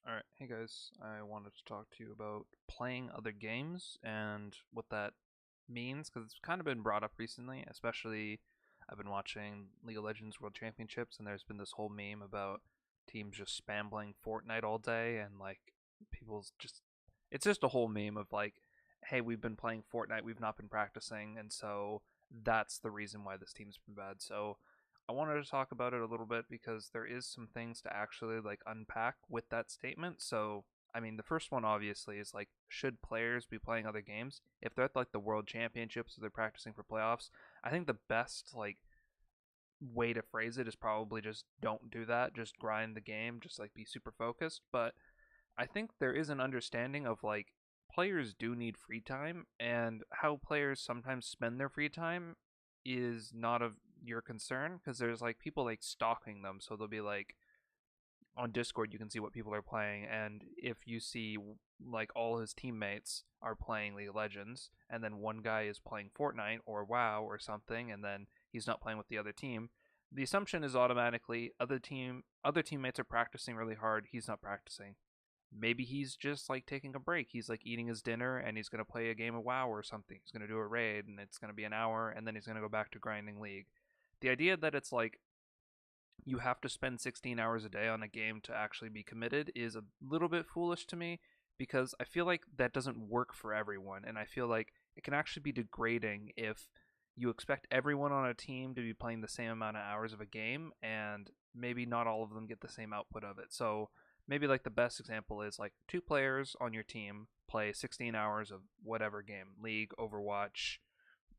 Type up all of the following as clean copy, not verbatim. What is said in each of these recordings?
Alright, hey guys, I wanted to talk to you about playing other games and what that means because it's kind of been brought up recently, especially I've been watching League of Legends World Championships and there's been this whole meme about teams just spam playing Fortnite all day and like people's just it's just a whole meme of like, hey, we've been playing Fortnite, we've not been practicing, and so that's the reason why this team's been bad. So I wanted to talk about it a little bit because there is some things to actually like unpack with that statement. So, I mean, the first one obviously is like, should players be playing other games if they're at like the World Championships or they're practicing for playoffs? I think the best like way to phrase it is probably just don't do that. Just grind the game. Just like be super focused. But I think there is an understanding of like players do need free time, and how players sometimes spend their free time is not of your concern because there's like people like stalking them. So they'll be like on Discord, you can see what people are playing, and if you see like all his teammates are playing League of Legends, and then one guy is playing Fortnite or WoW or something, and then he's not playing with the other team, the assumption is automatically other teammates are practicing really hard. He's not practicing. Maybe he's just like taking a break. He's like eating his dinner and he's going to play a game of WoW or something. He's going to do a raid and it's going to be an hour and then he's going to go back to grinding League. The idea that it's like you have to spend 16 hours a day on a game to actually be committed is a little bit foolish to me because I feel like that doesn't work for everyone, and I feel like it can actually be degrading if you expect everyone on a team to be playing the same amount of hours of a game and maybe not all of them get the same output of it. So maybe like the best example is like two players on your team play 16 hours of whatever game, League, Overwatch,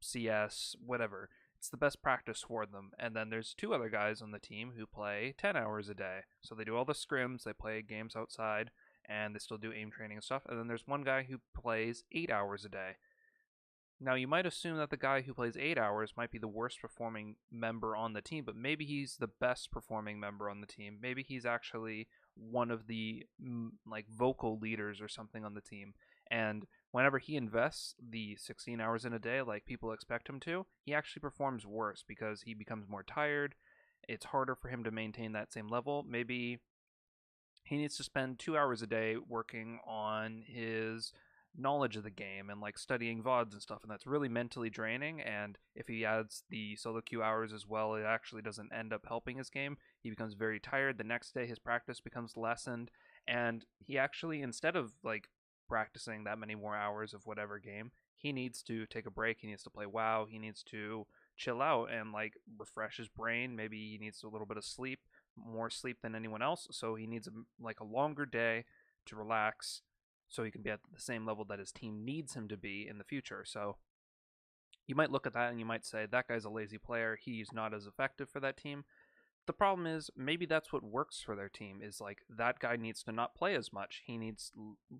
CS, whatever. It's the best practice for them. And then there's two other guys on the team who play 10 hours a day. So they do all the scrims, they play games outside, and they still do aim training and stuff. And then there's one guy who plays 8 hours a day. Now, you might assume that the guy who plays 8 hours might be the worst performing member on the team, but maybe he's the best performing member on the team. Maybe he's actually one of the like vocal leaders or something on the team. And whenever he invests the 16 hours in a day, like people expect him to, he actually performs worse because he becomes more tired. It's harder for him to maintain that same level. Maybe he needs to spend 2 hours a day working on his knowledge of the game and like studying VODs and stuff, and that's really mentally draining. And if he adds the solo queue hours as well, it actually doesn't end up helping his game. He becomes very tired. The next day, his practice becomes lessened, and he actually, instead of like practicing that many more hours of whatever game, he needs to take a break. He needs to play WoW. He needs to chill out and like refresh his brain. Maybe he needs a little bit of sleep, more sleep than anyone else, so he needs like a longer day to relax so he can be at the same level that his team needs him to be in the future. So you might look at that and you might say that guy's a lazy player, he's not as effective for that team. The problem is maybe that's what works for their team, is like that guy needs to not play as much. He needs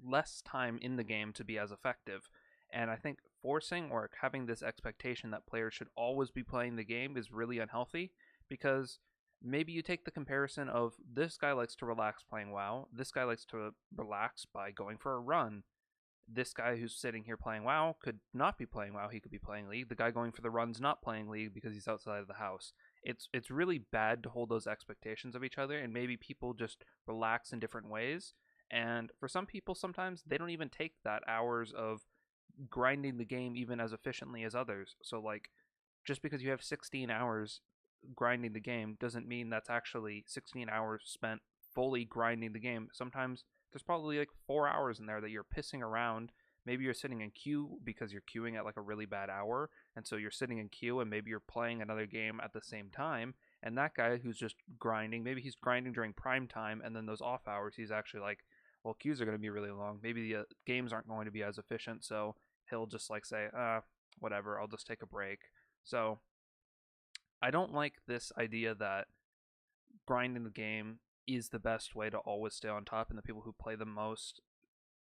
less time in the game to be as effective. And I think forcing or having this expectation that players should always be playing the game is really unhealthy, because maybe you take the comparison of this guy likes to relax playing WoW, this guy likes to relax by going for a run. This guy who's sitting here playing WoW could not be playing WoW. He could be playing League. The guy going for the run's not playing League because he's outside of the house. It's really bad to hold those expectations of each other, and maybe people just relax in different ways. And for some people, sometimes they don't even take that hours of grinding the game even as efficiently as others. So like, just because you have 16 hours grinding the game doesn't mean that's actually 16 hours spent fully grinding the game. Sometimes there's probably like 4 hours in there that you're pissing around. Maybe you're sitting in queue because you're queuing at like a really bad hour, and so you're sitting in queue, and maybe you're playing another game at the same time. And that guy who's just grinding, maybe he's grinding during prime time, and then those off hours, he's actually like, well, queues are going to be really long. Maybe the games aren't going to be as efficient, so he'll just like say, whatever, I'll just take a break. So I don't like this idea that grinding the game is the best way to always stay on top, and the people who play the most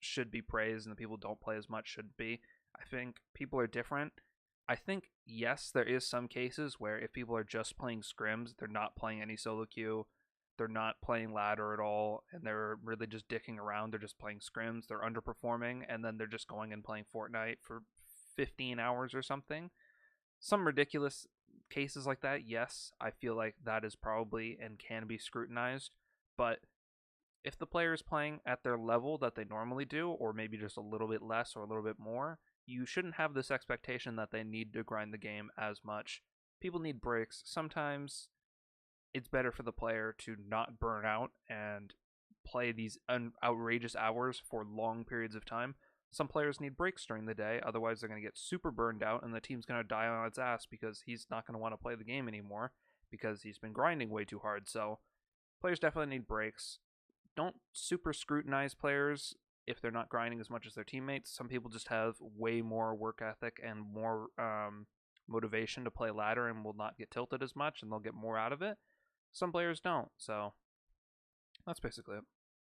should be praised, and the people who don't play as much shouldn't be. I think people are different. I think, yes, there is some cases where if people are just playing scrims, they're not playing any solo queue, they're not playing ladder at all, and they're really just dicking around. They're just playing scrims, they're underperforming, and then they're just going and playing Fortnite for 15 hours or something. Some ridiculous cases like that, yes, I feel like that is probably and can be scrutinized, but if the player is playing at their level that they normally do, or maybe just a little bit less or a little bit more, you shouldn't have this expectation that they need to grind the game as much. People need breaks. Sometimes it's better for the player to not burn out and play these outrageous hours for long periods of time. Some players need breaks during the day, otherwise they're going to get super burned out and the team's going to die on its ass because he's not going to want to play the game anymore because he's been grinding way too hard. So players definitely need breaks. Don't super scrutinize players if they're not grinding as much as their teammates. Some people just have way more work ethic and more motivation to play ladder and will not get tilted as much and they'll get more out of it. Some players don't. So that's basically it.